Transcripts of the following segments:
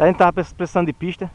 A gente tava precisando de pista.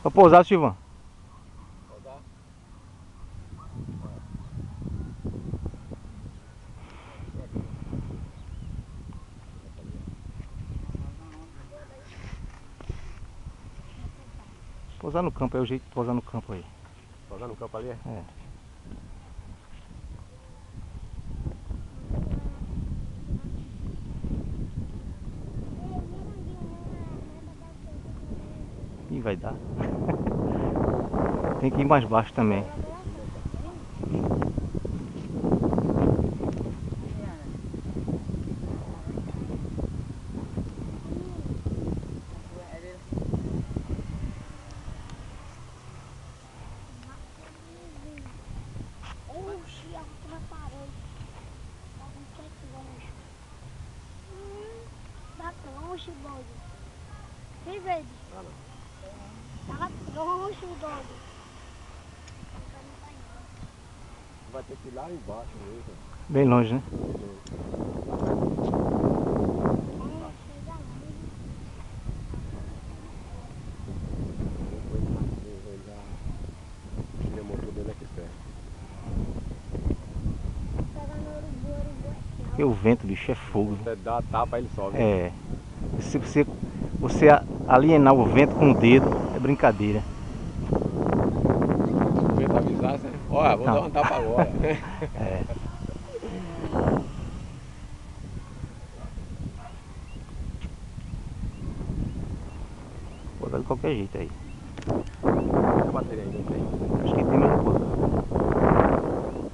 Pra pousar, Silvão. Pousar? Pousar no campo, é o jeito de pousar no campo aí. Pousar no campo ali? É. Ih, vai dar. Tem que ir mais baixo também. Troncho, doido. Tem verde? Ah, não. Tava troncho, doido. Vai ter que ir lá embaixo mesmo. Bem longe, né? Ele montou dele aqui perto. Porque o vento, bicho, é fogo. Você dá a tapa, ele sobe. É. Se você alienar o vento com o dedo, é brincadeira. O vento avisasse, né? Olha, vou dar uma tapa agora. É. Vou dar de qualquer jeito aí. A bateria ainda tem. Acho que tem mesmo coisa. Não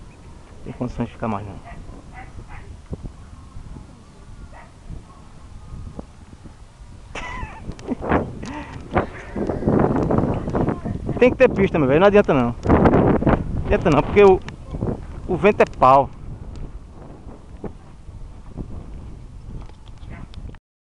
tem condições de ficar mais não. Tem que ter pista, meu velho. Não adianta não. Não adianta não, porque o vento é pau.